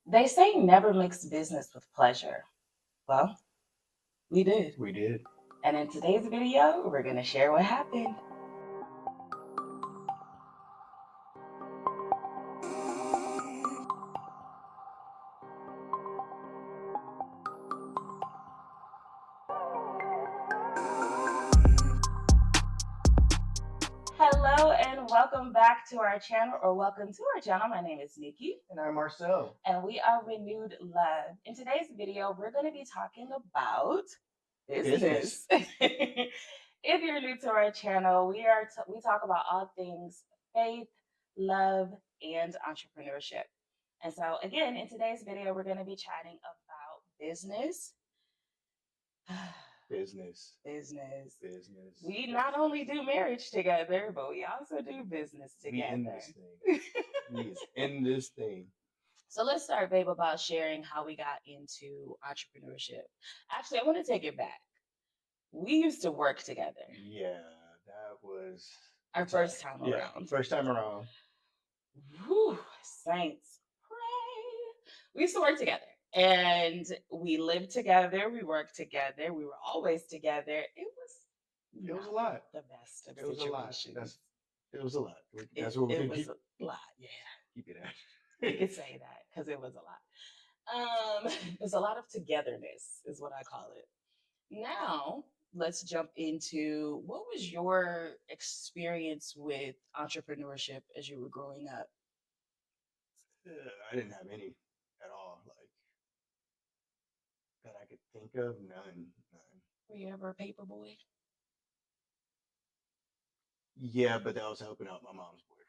They say never mix business with pleasure. Well, we did. We did. And in today's video, we're going to share what happened. Hello and welcome back to our channel, or welcome to our channel. My name is Nikki. And I'm Marcel. And we are Renewed Love. In today's video, we're going to be talking about business. If you're new to our channel, we talk about all things faith, love, and entrepreneurship. And so, again, in today's video, we're going to be chatting about business. Business. Business. Business. We not only do marriage together, but we also do business We together. in this thing. We is in this thing. So let's start, babe, about sharing how we got into entrepreneurship. Actually, I want to take it back. We used to work together. Yeah, that was our first time around. First time around. Whew, saints, pray. We used to work together. And we lived together. We worked together. We were always together. It was a lot. The best of it was situations. a lot. It was a lot. That's what we it can was keep. A lot. Yeah, keep it at. you could say that because it was a lot. There's a lot of togetherness, is what I call it. Now, let's jump into what was your experience with entrepreneurship as you were growing up? I didn't have any at all, like that I could think of. None. Were you ever a paper boy? Yeah, but that was helping out my mom's boyfriend.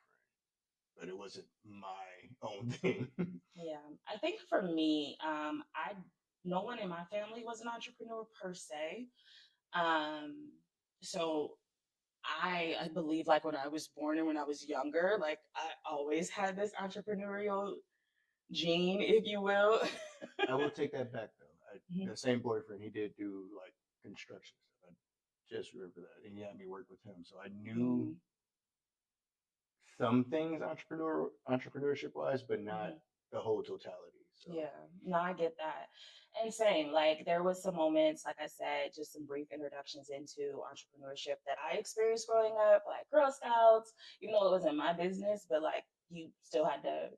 But it wasn't my own thing. Yeah, I think for me, no one in my family was an entrepreneur per se. So I believe, like, when I was born and when I was younger, like, I always had this entrepreneurial gene, if you will. I will take that back though. The same boyfriend, he did do like construction stuff. I just remember that, and he had me work with him, so I knew some things entrepreneurship wise, but not the whole totality. So. Yeah, no, I get that. And same, like, there was some moments, like I said, just some brief introductions into entrepreneurship that I experienced growing up, like Girl Scouts, even though it wasn't my business, but like you still had to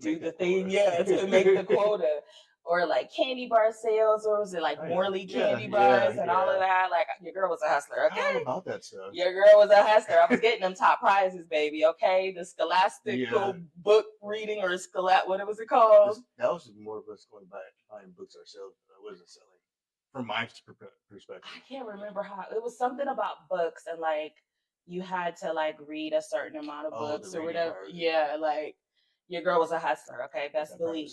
do the thing, to make the quota. Or like candy bar sales, or was it like Morley candy bars and all of that? Like, your girl was a hustler, okay? All about that stuff. Your girl was a hustler. I was getting them top prizes, baby. Okay, the scholastical book reading, or what was it called? That was more of us going buying books ourselves. I wasn't selling, from my perspective. I can't remember how. It was something about books, and like you had to like read a certain amount of books or whatever. Yeah, like your girl was a hustler. Okay, best believe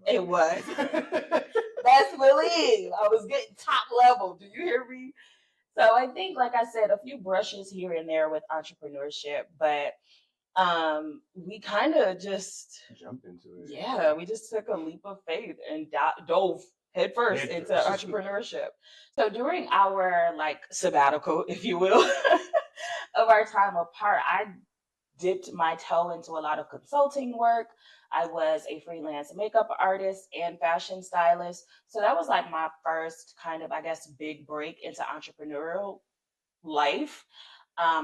it was. Best believe I was getting top level. Do you hear me? So I think, like I said, a few brushes here and there with entrepreneurship, but we kind of just jumped into it. Yeah, we just took a leap of faith and dove headfirst into entrepreneurship. So during our like sabbatical, if you will, of our time apart, I dipped my toe into a lot of consulting work. I was a freelance makeup artist and fashion stylist. So that was like my first kind of, I guess, big break into entrepreneurial life.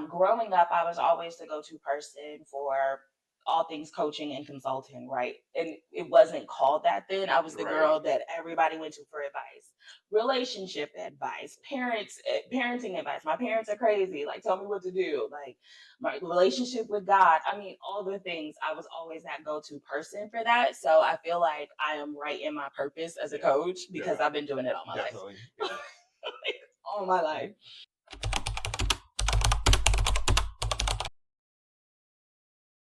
Growing up, I was always the go to person for all things coaching and consulting, right? And it wasn't called that then. I was the girl that everybody went to for advice, relationship advice, parenting advice. My parents are crazy. Like, tell me what to do. Like, my relationship with God. I mean, all the things. I was always that go to person for that. So I feel like I am right in my purpose as a coach because I've been doing it all my life. All my life.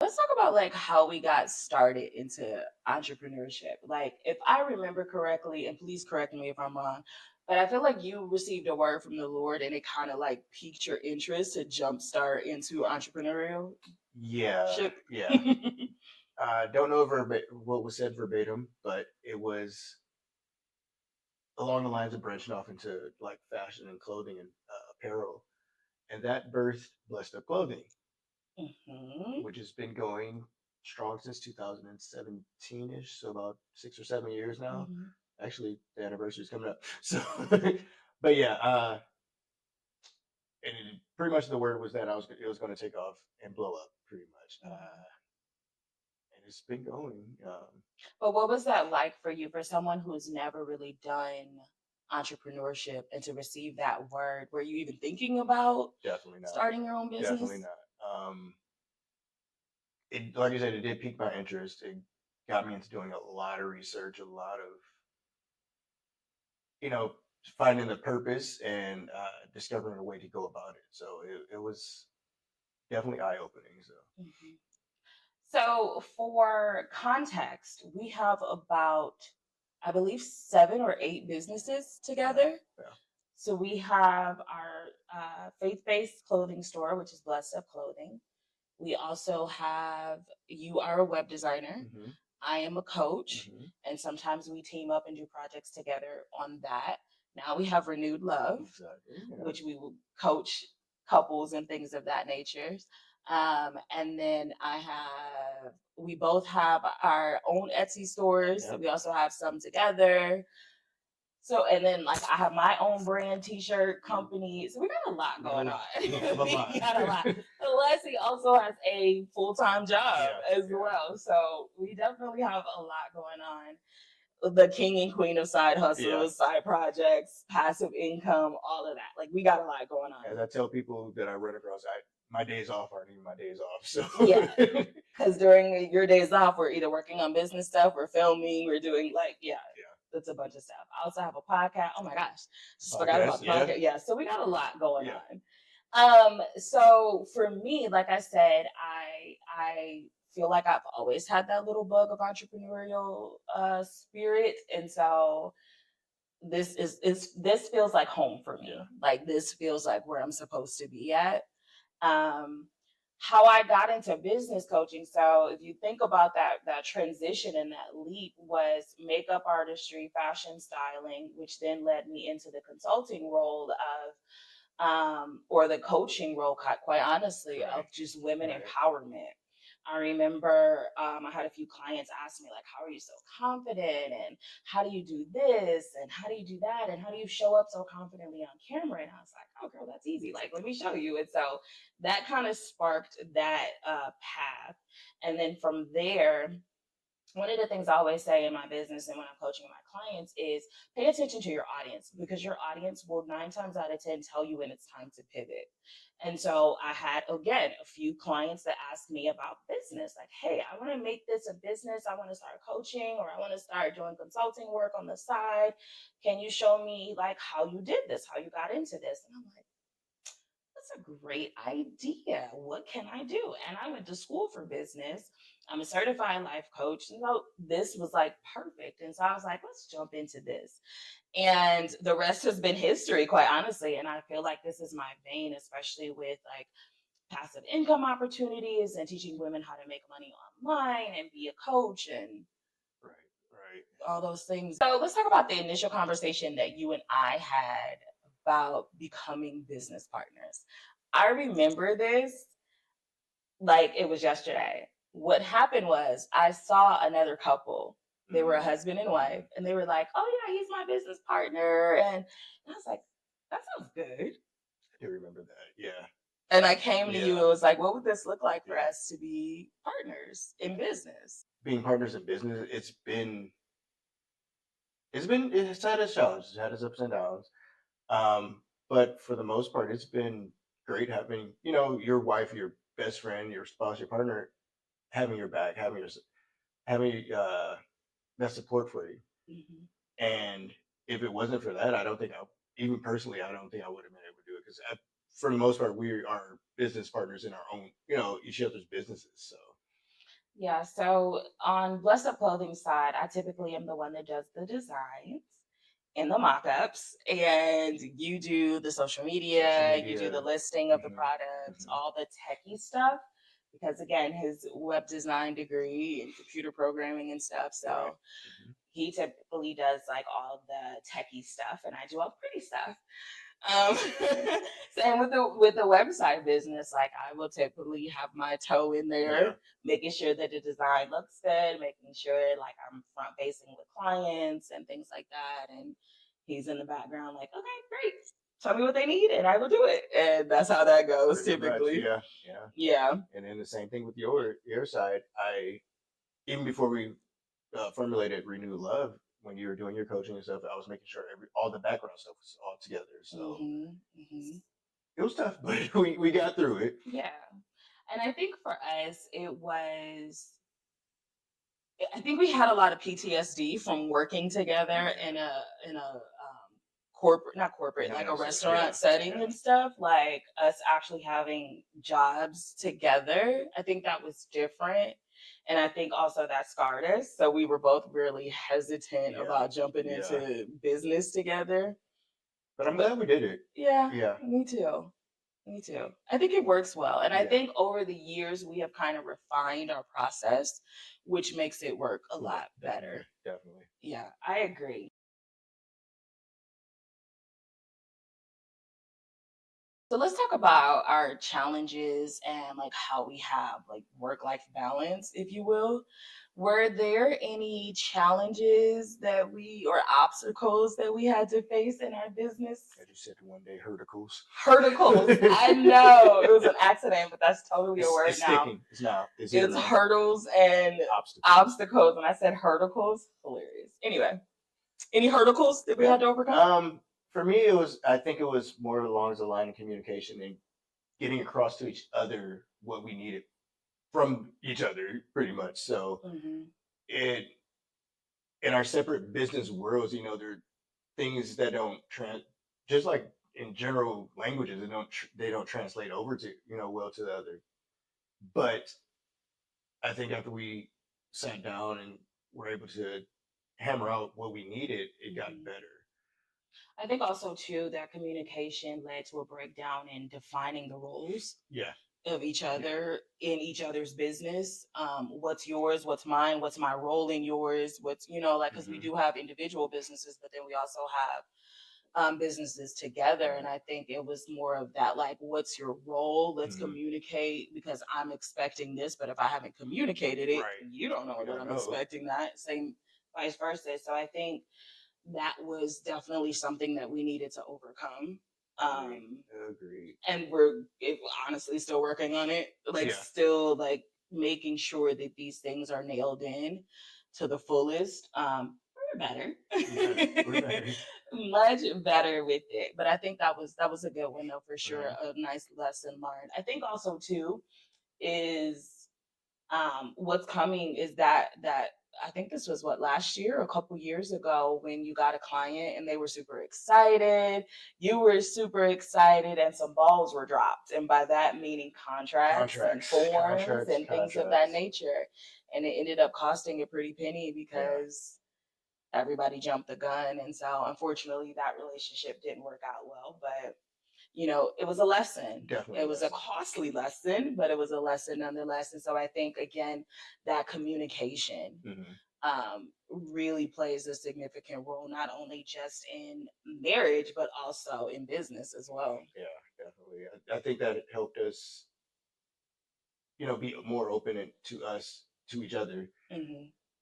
Let's talk about like how we got started into entrepreneurship. Like, if I remember correctly, and please correct me if I'm wrong, but I feel like you received a word from the Lord and it kind of like piqued your interest to jumpstart into entrepreneurial. Yeah. I don't know what was said verbatim, but it was along the lines of branching off into like fashion and clothing and apparel, and that birthed Blessed Up Clothing, which has been going strong since 2017-ish, so about 6 or 7 years now. Actually, the anniversary is coming up. So, but yeah, and pretty much the word was that it was going to take off and blow up, pretty much. And it's been going. But what was that like for you, for someone who's never really done entrepreneurship, and to receive that word? Were you even thinking about Definitely not. starting your own business? Definitely not. It, like you said, it did pique my interest. It got me into doing a lot of research, a lot of, you know, finding the purpose and discovering a way to go about it. So it was definitely eye opening. So. So, for context, we have about, I believe, 7 or 8 businesses together. Yeah. So, we have our faith based clothing store, which is Blessed Up Clothing. We also have, you are a web designer. I am a coach. And sometimes we team up and do projects together on that. Now we have Renewed Love, which we will coach couples and things of that nature. And then we both have our own Etsy stores. Yep. We also have some together. So, and then like I have my own brand t-shirt company. So we got a lot going on. We got a lot. Leslie also has a full-time job as well. So we definitely have a lot going on. The king and queen of side hustles, side projects, passive income, all of that. Like we got a lot going on. As I tell people that I run across, my days off aren't even my days off. So because during your days off, we're either working on business stuff, we're filming, we're doing it's a bunch of stuff. I also have a podcast. Oh my gosh, just forgot about the podcast. Yeah, so we got a lot going on. So for me, like I said, I feel like I've always had that little bug of entrepreneurial spirit, and so this feels like home for me. Like this feels like where I'm supposed to be at. How I got into business coaching. So if you think about that transition and that leap, was makeup artistry, fashion styling, which then led me into the consulting role or the coaching role, quite honestly, of just women empowerment. I remember I had a few clients ask me, like, how are you so confident? And how do you do this? And how do you do that? And how do you show up so confidently on camera? And I was like, oh, girl, that's easy. Like, let me show you. And so that kind of sparked that path. And then from there, one of the things I always say in my business and when I'm coaching my clients is pay attention to your audience, because your audience will 9 times out of 10 tell you when it's time to pivot. And so I had, again, a few clients that asked me about business, like, hey, I want to make this a business. I want to start coaching, or I want to start doing consulting work on the side. Can you show me like how you did this, how you got into this? And I'm like, that's a great idea. What can I do? And I went to school for business. I'm a certified life coach. So this was like perfect. And so I was like, let's jump into this. And the rest has been history, quite honestly. And I feel like this is my vein, especially with like passive income opportunities and teaching women how to make money online and be a coach and all those things. So let's talk about the initial conversation that you and I had about becoming business partners. I remember this like it was yesterday. What happened was I saw another couple. They were a husband and wife, and they were like, oh yeah, he's my business partner. And I was like, that sounds good. I do remember that. Yeah. And I came to you and was like, what would this look like for us to be partners in business? Being partners in business, it's had its challenges, it's had its ups and downs. But for the most part, it's been great having, your wife, your best friend, your spouse, your partner, having your back, having that support for you. And if it wasn't for that, I don't think even personally, I don't think I would have been able to do it, because for the most part, we are business partners in our own, each other's businesses. So. Yeah, so on Blessed Up Clothing side, I typically am the one that does the designs and the mock-ups, and you do the social media, you do the listing of the products, all the techie stuff, because again, his web design degree and computer programming and stuff, so he typically does like all the techie stuff, and I do all the pretty stuff. Um, same with the website business. Like I will typically have my toe in there, Yeah. making sure that the design looks good, making sure like I'm front facing with clients and things like that. And he's in the background, like, okay, great. Tell me what they need, and I will do it. And that's how that goes Pretty much, typically. yeah, yeah. Yeah. And then the same thing with your side. I even before we formulated Renew Love, when you were doing your coaching and stuff, I was making sure all the background stuff was all together. So it was tough, but we got through it. Yeah. And I think for us, I think we had a lot of PTSD from working together in a corporate, not corporate, like a restaurant setting and stuff. Like us actually having jobs together. I think that was different. And I think also that scarred us. So we were both really hesitant about jumping into business together. But I'm glad we did it. Yeah, me too. Me too. I think it works well. And I think over the years, we have kind of refined our process, which makes it work a lot better. Definitely. Yeah, I agree. So let's talk about our challenges and like how we have like work life balance, if you will. Were there any challenges that we or obstacles that we had to face in our business? As you said one day, hurticles. Hurticles. I know it was an accident, but that's totally a word it's now. Sticking. It's now. It's hurdles and obstacles. When I said hurticles, hilarious. Anyway, any hurdles that we had to overcome? For me, I think it was more along the line of communication and getting across to each other what we needed from each other, pretty much. So it in our separate business worlds, there are things that don't just like in general languages, they don't translate over to well to the other. But I think after we sat down and were able to hammer out what we needed, it got better. I think also too that communication led to a breakdown in defining the roles of each other in each other's business. What's yours? What's mine? What's my role in yours? What's like because we do have individual businesses, but then we also have businesses together. And I think it was more of that, like, what's your role? Let's communicate because I'm expecting this, but if I haven't communicated it, you don't know that I'm expecting that. Same vice versa. So I think that was definitely something that we needed to overcome. Agreed. And we're honestly still working on it. Like still like making sure that these things are nailed in to the fullest. We're better. We're better. Much better with it. But I think that was a good one though for sure. A nice lesson learned. I think also too is what's coming is that I think this was what last year, a couple years ago, when you got a client and they were super excited, you were super excited, and some balls were dropped, and by that meaning contracts and forms and things of that nature, and it ended up costing a pretty penny because everybody jumped the gun, and so unfortunately that relationship didn't work out well, but it was a lesson. Definitely. It was a costly lesson, but it was a lesson nonetheless. And so I think, again, that communication really plays a significant role, not only just in marriage, but also in business as well. Yeah, definitely. I think that it helped us, be more open to each other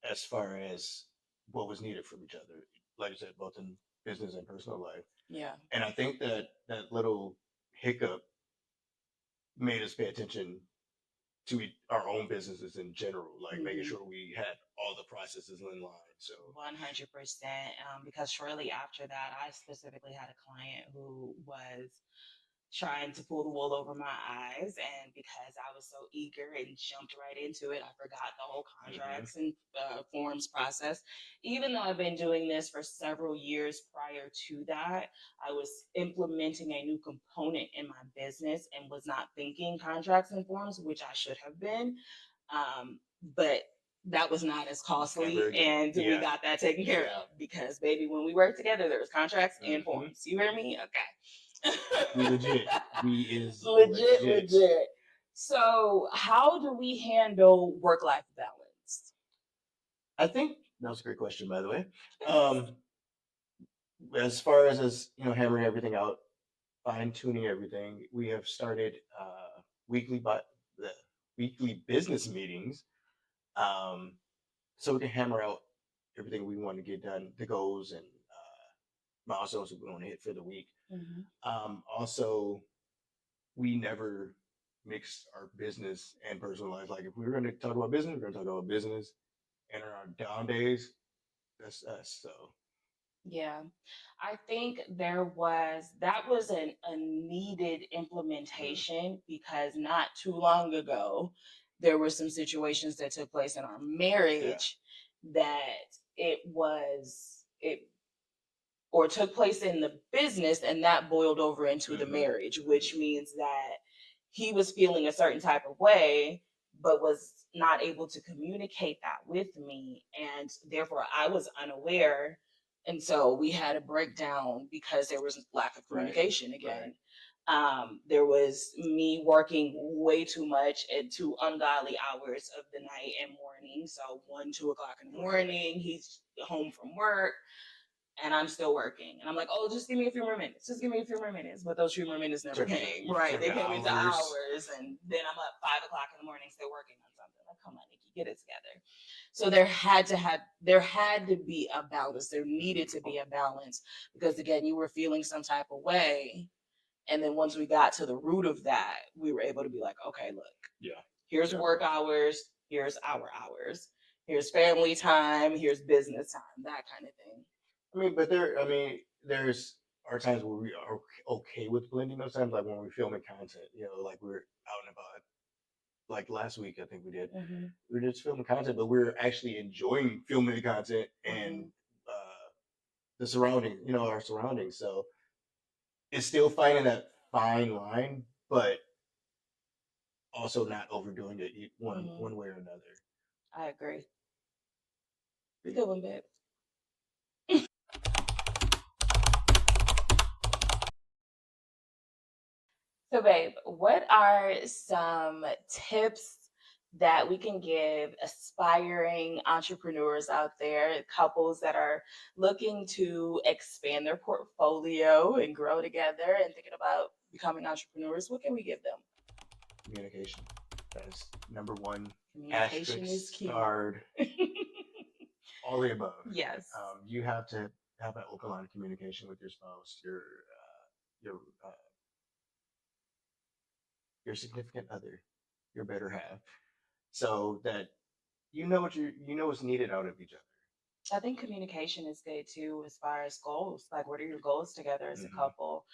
as far as what was needed from each other. Like I said, both in business and personal life. Yeah. And I think that little hiccup made us pay attention to our own businesses in general, like making sure we had all the processes in line. So 100%. Because shortly after that, I specifically had a client who was trying to pull the wool over my eyes, and because I was so eager and jumped right into it, I forgot the whole contracts and forms process. Even though I've been doing this for several years prior to that, I was implementing a new component in my business and was not thinking contracts and forms, which I should have been. But that was not as costly, and we got that taken care of because, baby, when we work together, there's contracts and forms. You hear me? Okay. We legit. We is legit. So, how do we handle work-life balance? I think that was a great question, by the way. As far as hammering everything out, fine tuning everything. We have started weekly the weekly business meetings, um, so we can hammer out everything we want to get done, the goals and milestones we want to hit for the week. Also, we never mix our business and personal life. Like if we were going to talk about business, we're going to talk about business. And on our down days, that's us. So Yeah, I think that was a needed implementation because not too long ago, there were some situations that took place in our marriage that it or took place in the business and that boiled over into the marriage, which means that he was feeling a certain type of way, but was not able to communicate that with me. And therefore, I was unaware. And so we had a breakdown because there was lack of communication again. There was me working way too much at two ungodly hours of the night and morning. So 1, 2 o'clock in the morning, he's home from work and I'm still working. And I'm like, oh, just give me a few more minutes. Just give me a few more minutes. But those few more minutes never came. Right. They came into hours. And then I'm up 5 o'clock in the morning still working on something. Like, come on, Nikki, get it together. So there had to be a balance. There needed to be a balance because again, you were feeling some type of way. And then once we got to the root of that, we were able to be like, okay, look, here's work hours, here's our hours, here's family time, here's business time, that kind of thing. There's are times where we are okay with blending those times, like when we're filming content, like we're out and about. Like last week, I think we did. We were just filming content, but we're actually enjoying filming the content and the surrounding, our surroundings. So it's still finding that fine line, but also not overdoing it one way or another. I agree. Good one, babe. So, babe, what are some tips that we can give aspiring entrepreneurs out there, couples that are looking to expand their portfolio and grow together and thinking about becoming entrepreneurs? What can we give them? Communication. That's number one. Communication is key. Starred. All the above. Yes. You have to have an open line of communication with your spouse, your significant other, your better half, so that you know what's needed out of each other. I think communication is good too, as far as goals. Like, what are your goals together as a couple?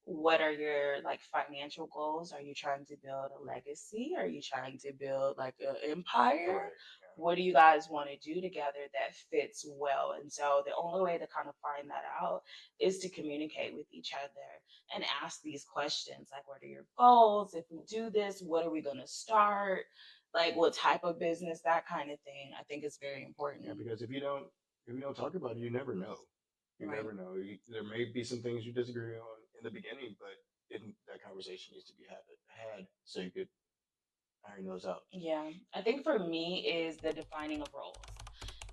What are your like financial goals? Are you trying to build a legacy? Are you trying to build like an empire? Right. What do you guys want to do together that fits well? And so the only way to kind of find that out is to communicate with each other and ask these questions like, what are your goals? If we do this, what are we going to start? Like, what type of business, that kind of thing. I think it's very important. Yeah, because if you don't talk about it, you never know. You never know. There may be some things you disagree on in the beginning, but that conversation needs to be had so you could iron those out. Yeah, I think for me is the defining of roles.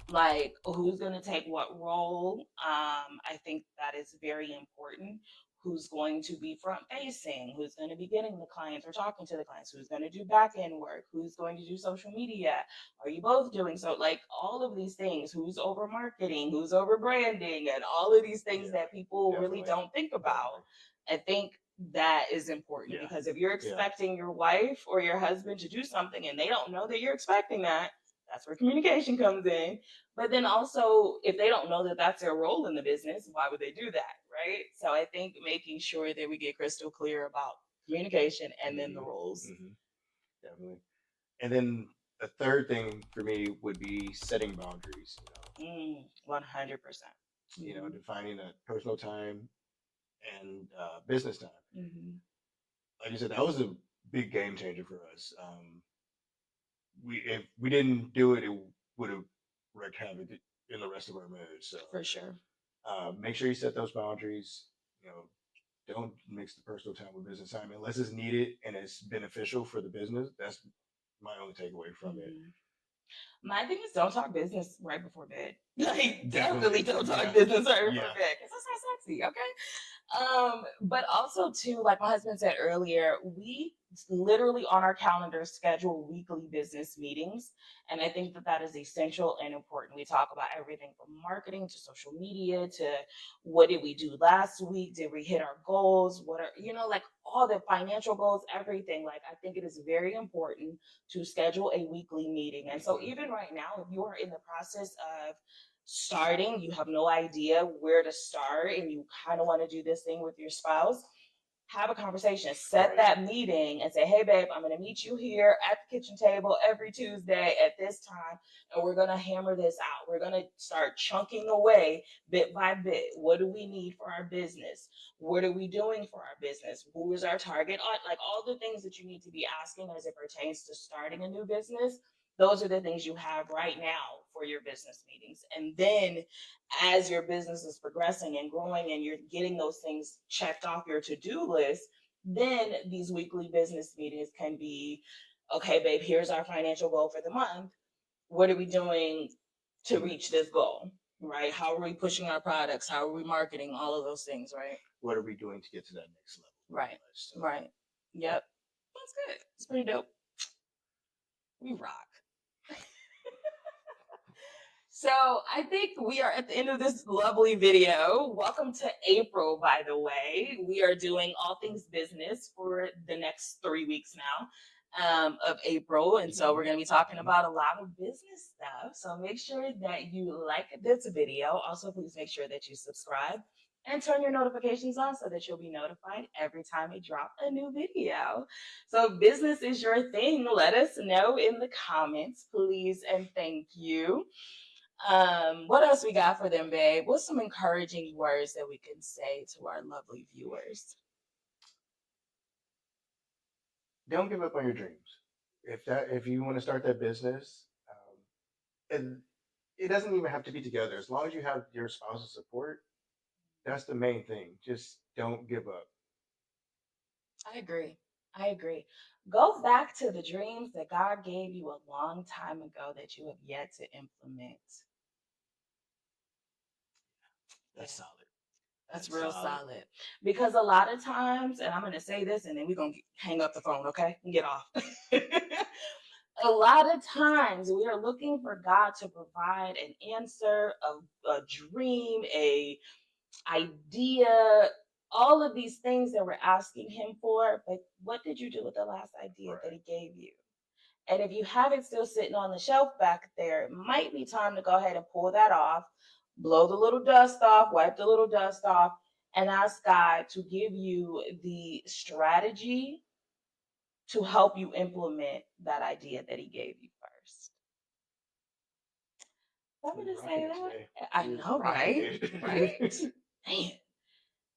Like, who's going to take what role? I think that is very important. Who's going to be front facing? Who's going to be getting the clients or talking to the clients? Who's going to do back end work? Who's going to do social media? Are you both doing so? Like, all of these things. Who's over marketing? Who's over branding? And all of these things that people really don't think about. I think that is important because if you're expecting your wife or your husband to do something and they don't know that you're expecting that, that's where communication comes in. But then also, if they don't know that that's their role in the business, why would they do that, right? So I think making sure that we get crystal clear about communication and then the roles. Definitely. And then the third thing for me would be setting boundaries. 100%. Defining a personal time and business time. Like you said, that was a big game changer for us. If we didn't do it, it would have wreaked havoc in the rest of our marriage. So for sure, make sure you set those boundaries. Don't mix the personal time with business time unless it's needed and it's beneficial for the business. That's my only takeaway from it. My thing is, don't talk business right before bed. Like, definitely don't talk business right before bed because it's not sexy. Okay. But also too, like my husband said earlier, we literally on our calendar schedule weekly business meetings. And I think that that is essential and important. We talk about everything from marketing to social media to what did we do last week? Did we hit our goals? What are, like all the financial goals, everything. Like, I think it is very important to schedule a weekly meeting. And so, even right now, if you are in the process of starting, you have no idea where to start, and you kind of want to do this thing with your spouse, have a conversation, set that meeting and say, hey, babe, I'm going to meet you here at the kitchen table every Tuesday at this time. And we're going to hammer this out. We're going to start chunking away bit by bit. What do we need for our business? What are we doing for our business? Who is our target? Like all the things that you need to be asking as it pertains to starting a new business. Those are the things you have right now for your business meetings. And then as your business is progressing and growing and you're getting those things checked off your to-do list, then these weekly business meetings can be, okay, babe, here's our financial goal for the month. What are we doing to reach this goal? Right? How are we pushing our products? How are we marketing? All of those things, right? What are we doing to get to that next level? Right. So. Right. Yep. That's good. It's pretty dope. We rock. So I think we are at the end of this lovely video. Welcome to April, by the way. We are doing all things business for the next 3 weeks now of April. And so we're going to be talking about a lot of business stuff. So make sure that you like this video. Also, please make sure that you subscribe and turn your notifications on so that you'll be notified every time we drop a new video. So if business is your thing, let us know in the comments, please, and thank you. What else we got for them, babe? What's some encouraging words that we can say to our lovely viewers? Don't give up on your dreams. If you want to start that business, and it doesn't even have to be together. As long as you have your spouse's support, that's the main thing. Just don't give up. I agree. Go back to the dreams that God gave you a long time ago that you have yet to implement. That's solid. That's real solid. Because a lot of times, and I'm going to say this and then we're going to hang up the phone, okay? And get off. A lot of times we are looking for God to provide an answer, a dream, a idea, all of these things that we're asking him for. But what did you do with the last idea that he gave you? And if you have it still sitting on the shelf back there, it might be time to go ahead and pull that off, blow the little dust off, wipe the little dust off, and ask God to give you the strategy to help you implement that idea that he gave you first. I'm going to say that. I know, right? Right? Man.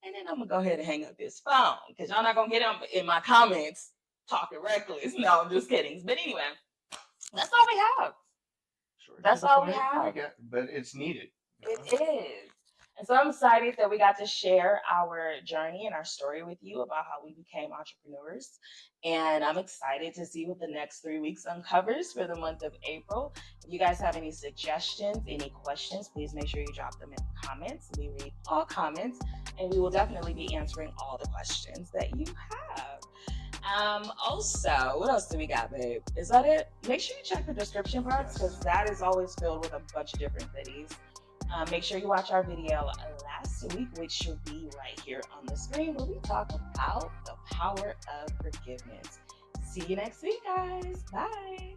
And then I'm going to go ahead and hang up this phone because y'all not going to get up in my comments talking reckless. No, I'm just kidding. But anyway, that's all we have. Sure, that's all we have. But it's needed. It is. And so I'm excited that we got to share our journey and our story with you about how we became entrepreneurs. And I'm excited to see what the next 3 weeks uncovers for the month of April. If you guys have any suggestions, any questions, please make sure you drop them in the comments. We read all comments and we will definitely be answering all the questions that you have. Also, what else do we got, babe? Is that it? Make sure you check the description box because that is always filled with a bunch of different goodies. Make sure you watch our video last week, which should be right here on the screen, where we talk about the power of forgiveness. See you next week, guys. Bye.